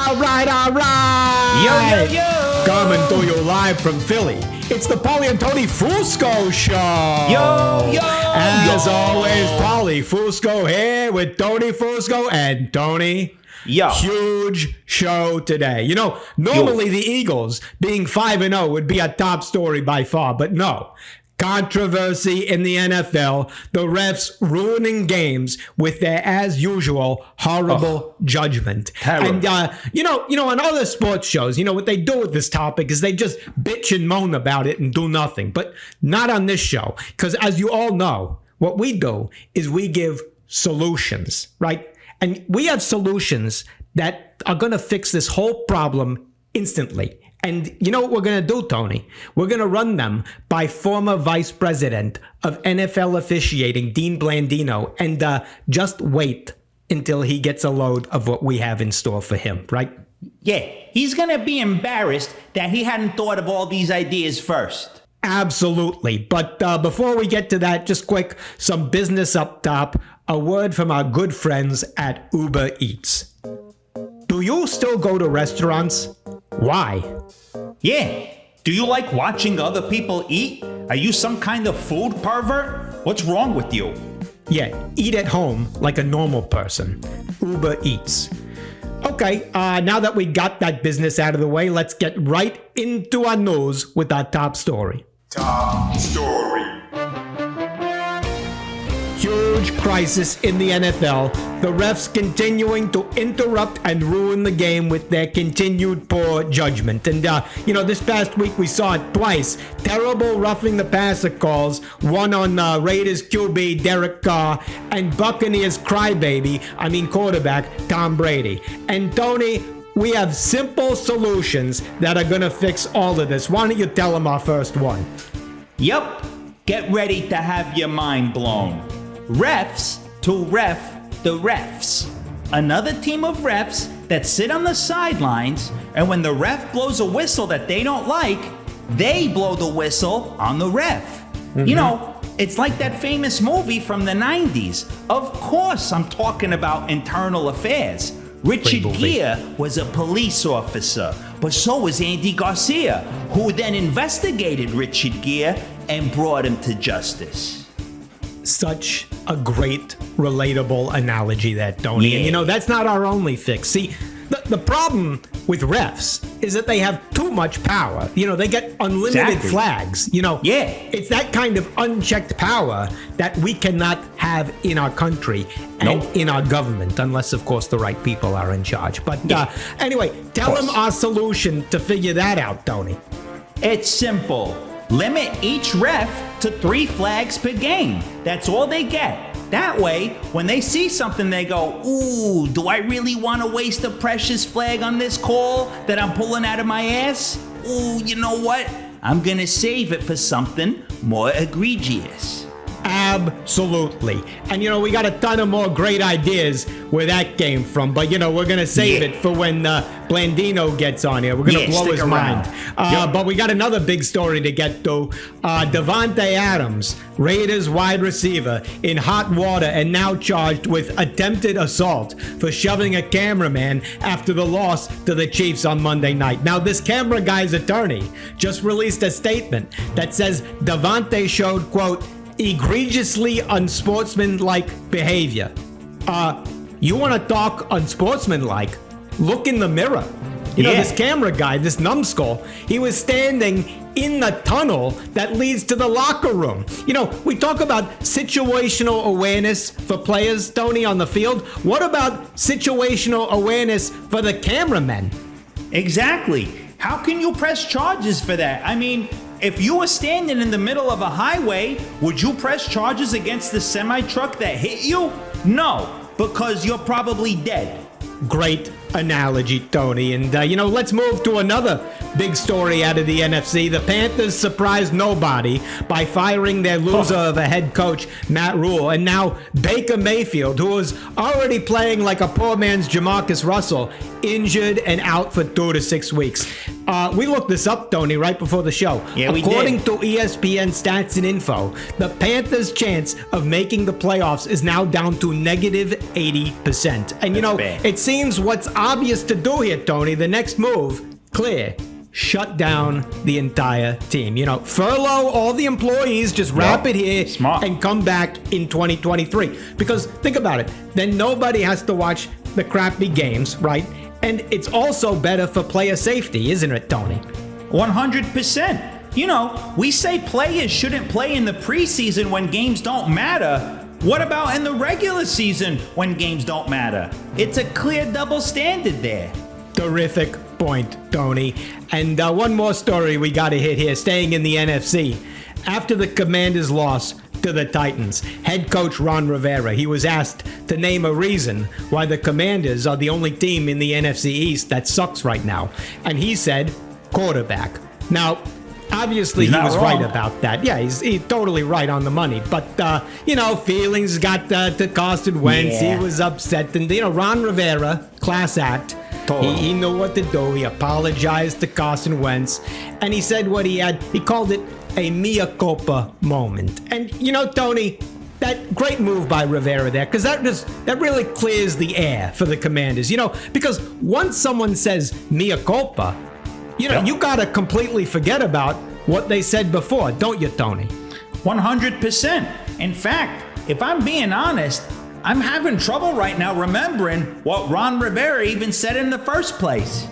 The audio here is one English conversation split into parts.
all right. Yo, yo, yo. Coming to you live from Philly. It's the Paulie and Tony Fusco Show. Yo, yo. As always, Paulie Fusco here with Tony Fusco and Tony. Yo. Huge show today. You know, normally the Eagles being 5-0 would be a top story by far, but no. Controversy in the NFL, the refs ruining games with their, as usual, horrible judgment. Terrible. And, you know, on other sports shows, you know, what they do with this topic is they just bitch and moan about it and do nothing. But not on this show. Because as you all know, what we do is we give solutions, right? And we have solutions that are going to fix this whole problem instantly. And you know what we're going to do, Tony? We're going to run them by former Vice President of NFL Officiating, Dean Blandino. And just wait until he gets a load of what we have in store for him, right? Yeah, he's going to be embarrassed that he hadn't thought of all these ideas first. Absolutely. But before we get to that, just quick, some business up top. A word from our good friends at Uber Eats. Do you still go to restaurants? Why? Yeah. Do you like watching other people eat? Are you some kind of food pervert? What's wrong with you? Yeah, eat at home like a normal person. Uber Eats. Okay, now that we got that business out of the way, let's get right into our news with our top story. Top story. Huge crisis in the NFL. The refs continuing to interrupt and ruin the game with their continued poor judgment. And, you know, this past week we saw it twice. Terrible roughing the passer calls. One on Raiders QB Derek Carr and Buccaneers crybaby, quarterback Tom Brady. And Tony, we have simple solutions that are going to fix all of this. Why don't you tell them our first one? Yep. Get ready to have your mind blown. Refs to ref the refs. Another team of refs that sit on the sidelines, and when the ref blows a whistle that they don't like, they blow the whistle on the ref. You know, it's like that famous movie from the 90s. Of course, I'm talking about Internal Affairs. Richard Gere was a police officer, but so was Andy Garcia, who then investigated Richard Gere and brought him to justice. Such a great, relatable analogy there, Tony. Yeah. And you know, that's not our only fix. See, the problem with refs is that they have too much power. You know, they get unlimited flags. You know, it's that kind of unchecked power that we cannot have in our country and in our government, unless, of course, the right people are in charge. But anyway, tell them our solution to figure that out, Tony. It's simple. Limit each ref to 3 flags per game. That's all they get. That way, when they see something, they go, ooh, do I really want to waste a precious flag on this call that I'm pulling out of my ass? Ooh, you know what? I'm going to save it for something more egregious. Absolutely. And, you know, we got a ton of more great ideas where that came from. But, you know, we're going to save it for when Blandino gets on here. We're going to blow his mind. But we got another big story to get to. Davante Adams, Raiders wide receiver, in hot water and now charged with attempted assault for shoving a cameraman after the loss to the Chiefs on Monday night. Now, this camera guy's attorney just released a statement that says Davante showed, quote, egregiously unsportsmanlike behavior. You want to talk unsportsmanlike? Look in the mirror. You know, this camera guy, this numbskull, he was standing in the tunnel that leads to the locker room. You know, we talk about situational awareness for players, Tony, on the field. What about situational awareness for the cameramen? Exactly. How can you press charges for that? I mean, if you were standing in the middle of a highway, would you press charges against the semi-truck that hit you? No, because you're probably dead. Great analogy, Tony. And, you know, let's move to another big story out of the NFC. The Panthers surprised nobody by firing their loser of a head coach, Matt Rule. And now Baker Mayfield, who was already playing like a poor man's Jamarcus Russell, injured and out for 2 to 6 weeks. We looked this up, Tony, right before the show. Yeah, we According did. to ESPN Stats and Info, the Panthers' chance of making the playoffs is now down to negative 80%. And, you know, bad. it seems what's obvious to do here, Tony. The next move, clear. Shut down the entire team. Furlough all the employees, just wrap it here and come back in 2023. Because think about it, then nobody has to watch the crappy games, right? And it's also better for player safety, isn't it, Tony? 100%. We say players shouldn't play in the preseason when games don't matter. What about in the regular season when games don't matter? It's a clear double standard there. Terrific point, Tony. And one more story we got to hit here, staying in the NFC. After the Commanders' loss to the Titans, head coach Ron Rivera, he was asked to name a reason why the Commanders are the only team in the NFC East that sucks right now. And he said, quarterback. Now, obviously, he was right about that. Yeah, he's totally right on the money. But, feelings got to Carson Wentz. Yeah. He was upset. And, Ron Rivera, class act. Totally. He knew what to do. He apologized to Carson Wentz. And he said what he had. He called it a mea culpa moment. And, Tony, that great move by Rivera there, because that really clears the air for the Commanders. Because once someone says mea culpa, you got to completely forget about what they said before, don't you, Tony? 100%. In fact, if I'm being honest, I'm having trouble right now remembering what Ron Rivera even said in the first place.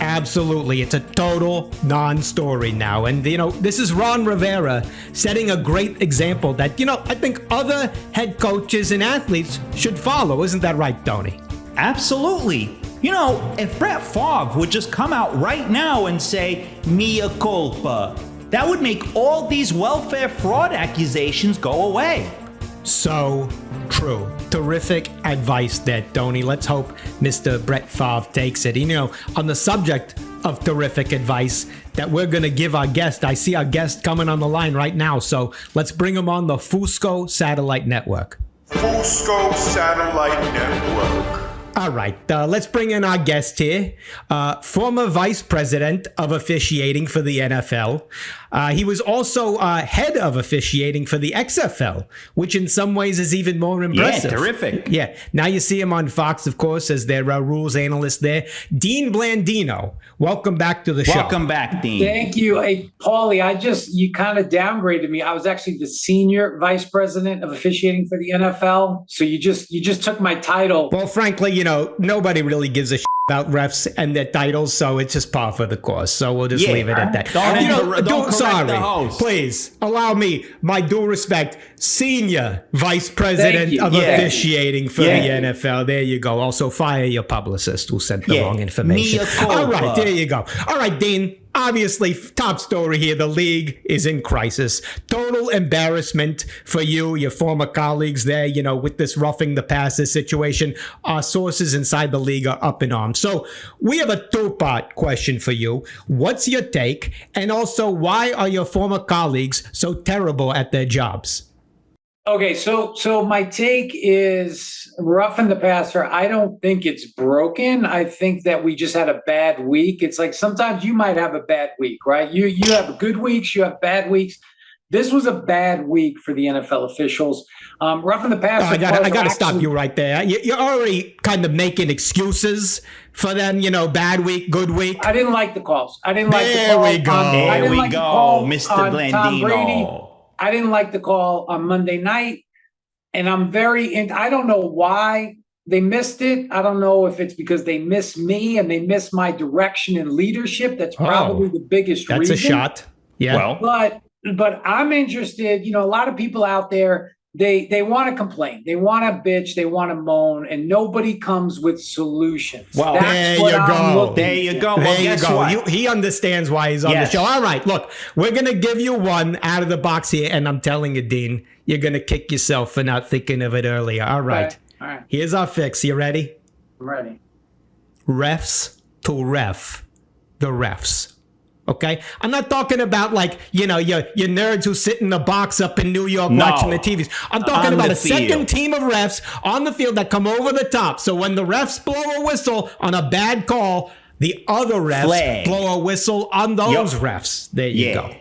Absolutely. It's a total non-story now. And, this is Ron Rivera setting a great example that, I think other head coaches and athletes should follow. Isn't that right, Tony? Absolutely. If Brett Favre would just come out right now and say, mea culpa, that would make all these welfare fraud accusations go away. So true. Terrific advice there, Tony. Let's hope Mr. Brett Favre takes it. On the subject of terrific advice that we're going to give our guest, I see our guest coming on the line right now. So let's bring him on the Fusco Satellite Network. Fusco Satellite Network. All right, let's bring in our guest here, former vice president of officiating for the NFL. He was also head of officiating for the XFL, which in some ways is even more impressive. Yeah, terrific. Yeah, now you see him on Fox, of course, as their rules analyst there. Dean Blandino, welcome back to the show. Welcome back, Dean. Thank you. Hey, Paulie, you kind of downgraded me. I was actually the senior vice president of officiating for the NFL. So you just took my title. Well, frankly, nobody really gives a shit about refs and their titles, so it's just par for the course. So we'll just leave it at that. Please allow me my due respect. Senior vice president of officiating for the NFL. There you go. Also fire your publicist who sent the wrong information. All right, there you go. All right, Dean. Obviously, top story here, the league is in crisis. Total embarrassment for you, your former colleagues there, with this roughing the passer situation. Our sources inside the league are up in arms. So we have a two-part question for you. What's your take? And also, why are your former colleagues so terrible at their jobs? Okay, so my take is roughing the passer. I don't think it's broken. I think that we just had a bad week. It's like sometimes you might have a bad week, right? You have good weeks, you have bad weeks. This was a bad week for the NFL officials. Roughing the passer. I got to stop you right there. You're already kind of making excuses for them. Bad week, good week. I didn't like the calls. There we go, Mr. Blandino. Tom Brady. I didn't like the call on Monday night, and I don't know why they missed it. I don't know if it's because they miss me and they miss my direction and leadership. That's probably the biggest reason. That's a shot. Yeah. But I'm interested, a lot of people out there, they want to complain. They want to bitch. They want to moan, and nobody comes with solutions. Well, there you go. There you go. Well, guess what? He understands why he's on the show. All right, look, we're going to give you one out of the box here, and I'm telling you, Dean, you're going to kick yourself for not thinking of it earlier. All right. All right. Here's our fix. You ready? I'm ready. Refs to ref the refs. Okay, I'm not talking about your nerds who sit in the box up in New York watching the TVs. I'm talking about a second team of refs on the field that come over the top. So when the refs blow a whistle on a bad call, the other refs blow a whistle on those refs. There you go.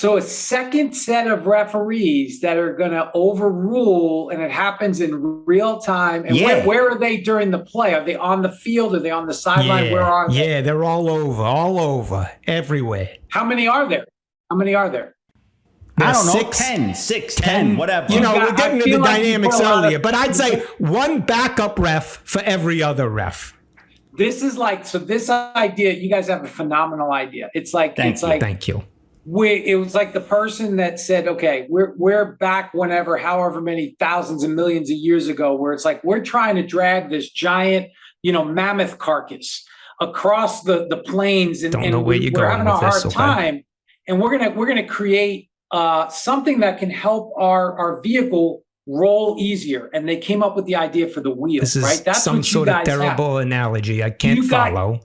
So a second set of referees that are going to overrule, and it happens in real time. And where are they during the play? Are they on the field? Are they on the sideline? Yeah, where are they? Yeah, they're all over, everywhere. How many are there? I don't know, 6, 10, 6, 10, whatever. You know, we're getting into the like dynamics earlier, but I'd say one backup ref for every other ref. This is like, so this idea, you guys have a phenomenal idea. It's like, Thank you. It was like the person that said, okay, we're back whenever, however many thousands and millions of years ago, where it's like, we're trying to drag this giant, mammoth carcass across the plains. And, we're having a hard time. And we're going to create something that can help our vehicle roll easier. And they came up with the idea for the wheel, this is right? That's some sort of terrible analogy. I can't follow.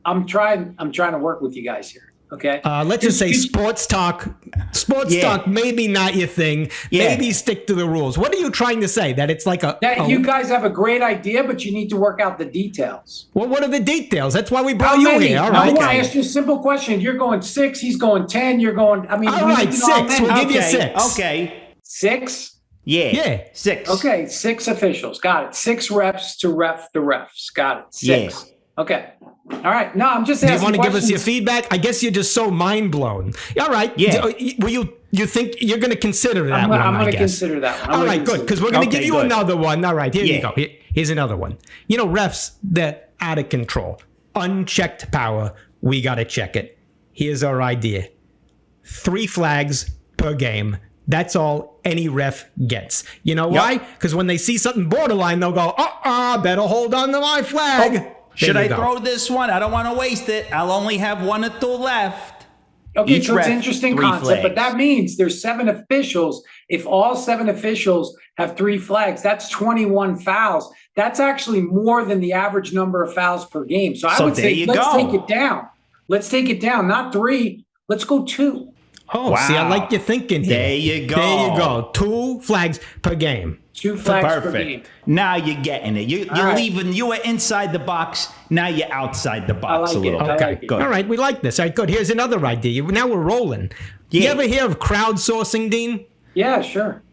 I'm trying to work with you guys here. Okay. Let's just say sports talk. Talk, maybe not your thing. Yeah. Maybe stick to the rules. What are you trying to say? That it's like you guys have a great idea, but you need to work out the details. Well, what are the details? That's why we brought you here. All right. I asked you a simple question. You're going 6. He's going 10. You're going. I mean, all right, 6. We'll give you 6. Okay. 6. Yeah. 6. Okay. 6 officials. Got it. 6 refs to ref the refs. Got it. 6. Yeah. Okay. All right. No, I'm just asking. Do you want to give us your feedback? I guess you're just so mind blown. All right. Yeah. Will you think you're going to consider that one? I'm going to consider that one. All right, good. Because we're going to give you another one. All right. Here you go. Here's another one. Refs, they're out of control. Unchecked power. We got to check it. Here's our idea. 3 flags per game. That's all any ref gets. You know why? Because when they see something borderline, they'll go, better hold on to my flag. Oh. Should I throw this one? I don't want to waste it. I'll only have 1 or 2 left. Okay, so it's an interesting concept, but that means there's 7 officials. If all 7 officials have 3 flags, that's 21 fouls. That's actually more than the average number of fouls per game. So I would say let's take it down. Let's take it down. Not 3. Let's go 2. Oh, wow. See, I like your thinking here. There you go. 2 flags per game. 2 flags per game. Now you're getting it. You're leaving. You were inside the box. Now you're outside the box a little. Okay, good. All right, we like this. All right, good. Here's another idea. Now we're rolling. Yeah. You ever hear of crowdsourcing, Dean? Yeah, sure.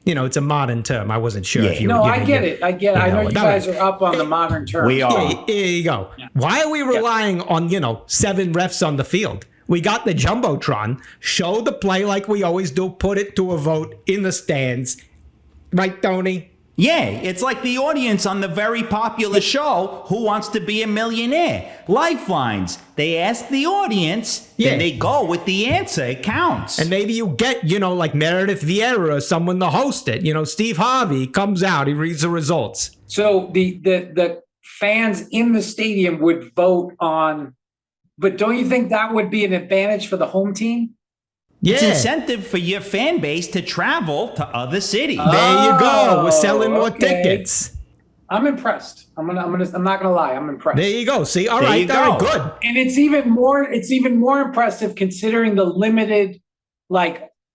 It's a modern term. I wasn't sure if you were. No, I get it. I know you guys are up on the modern term. We are. Here you go. Yeah. Why are we relying on 7 refs on the field? We got the Jumbotron. Show the play like we always do. Put it to a vote in the stands. Right, Tony? Yeah, it's like the audience on the very popular show, Who Wants to Be a Millionaire? Lifelines. They ask the audience, then they go with the answer. It counts. And maybe you get, like Meredith Vieira or someone to host it. Steve Harvey comes out, he reads the results. So the fans in the stadium would vote on, but don't you think that would be an advantage for the home team? Yeah. It's incentive for your fan base to travel to other cities. There you go. We're selling more tickets. I'm impressed. I'm not gonna lie. I'm impressed. There you go. See, all right, good. And it's even more impressive considering the limited,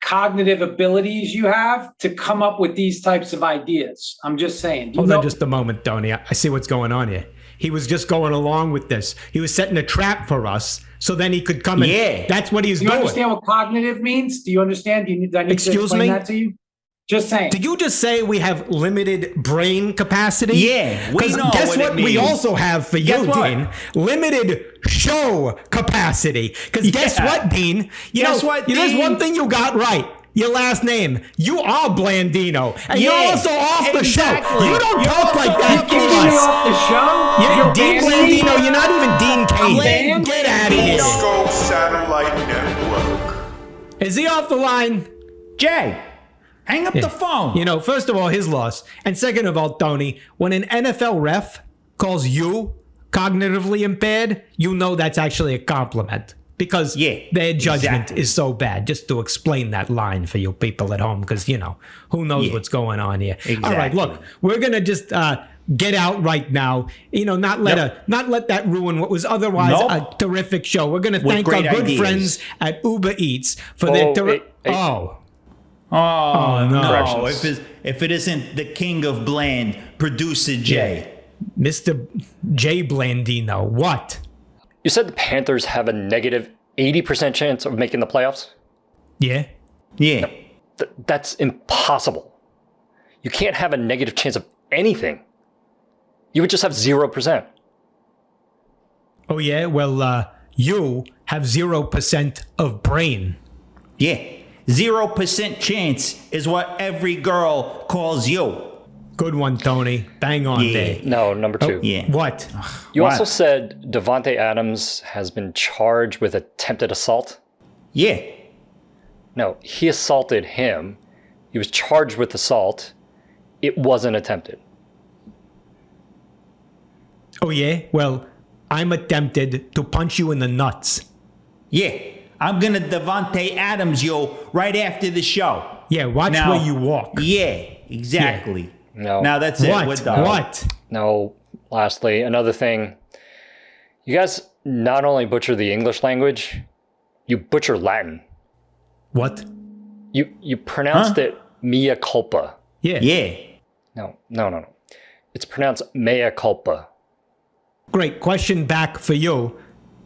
cognitive abilities you have to come up with these types of ideas. I'm just saying. Hold on just a moment, Tony. I see what's going on here. He was just going along with this. He was setting a trap for us, so then he could come in. Yeah. That's what he's doing. Do you understand what cognitive means? Do you understand? Do I need to explain that to you? Just saying. Did you just say we have limited brain capacity? Yeah, we know guess what it means. We also have for you, Dean? Limited show capacity. Because guess what, Dean? There's one thing you got right. Your last name. You are Blandino. And you're also off the show. You don't talk like that to us. Off the show? You're Dean Blandino. You're not even Dean Kane. Get out of here. Fusco Satellite Network. Is he off the line? Jay, hang up the phone. First of all, his loss. And second of all, Tony, when an NFL ref calls you cognitively impaired, that's actually a compliment. Because their judgment is so bad. Just to explain that line for you people at home, because, who knows what's going on here. Exactly. All right, look, we're going to just get out right now. Not let that ruin what was otherwise a terrific show. We're going to thank our good friends at Uber Eats for their... Oh, no. If it isn't the king of bland, producer Jay. Mr. J. Blandino, what? You said the Panthers have a negative 80% chance of making the playoffs? Yeah. Yeah. That's impossible. You can't have a negative chance of anything. You would just have 0%. Oh, yeah? Well, you have 0% of brain. Yeah. 0% chance is what every girl calls you. Good one, Tony. Bang on there. No, number 2. Yeah. What? You What? also said Davante Adams has been charged with attempted assault. Yeah. No, he assaulted him. He was charged with assault. It wasn't attempted. Oh, yeah? Well, I'm attempted to punch you in the nuts. Yeah. I'm going to Davante Adams you right after the show. Yeah, watch Now- where you walk. Yeah, exactly. No. Now that's it. We're What? done. What? No, lastly, another thing. You guys not only butcher the English language, you butcher Latin. What? You pronounced it mea culpa. Yeah. Yeah. No. It's pronounced mea culpa. Great. Question back for you.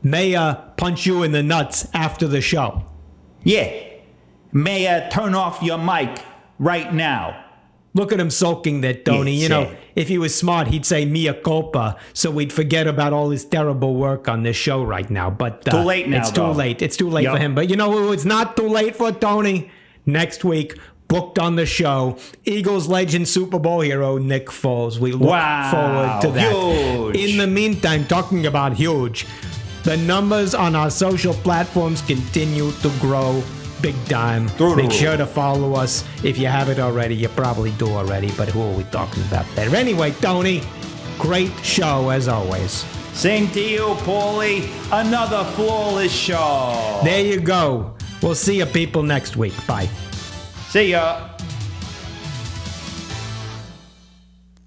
May I punch you in the nuts after the show? Yeah. May I turn off your mic right now? Look at him sulking there, Tony. Yeah, You know, sad. if he was smart, he'd say mea culpa, so we'd forget about all his terrible work on this show right now. But Too late now, It's too though. late. It's too late Yup. for him. But you know who it's not too late for, Tony? Next week, booked on the show, Eagles legend Super Bowl hero Nick Foles. We look Wow, forward to that. huge. In the meantime, talking about huge, the numbers on our social platforms continue to grow big time. Through the Make roof. sure to follow us. If you haven't already, you probably do already, but who are we talking about there? Anyway, Tony, great show as always. Same to you, Paulie. Another flawless show. There you go. We'll see you people next week. Bye. See ya.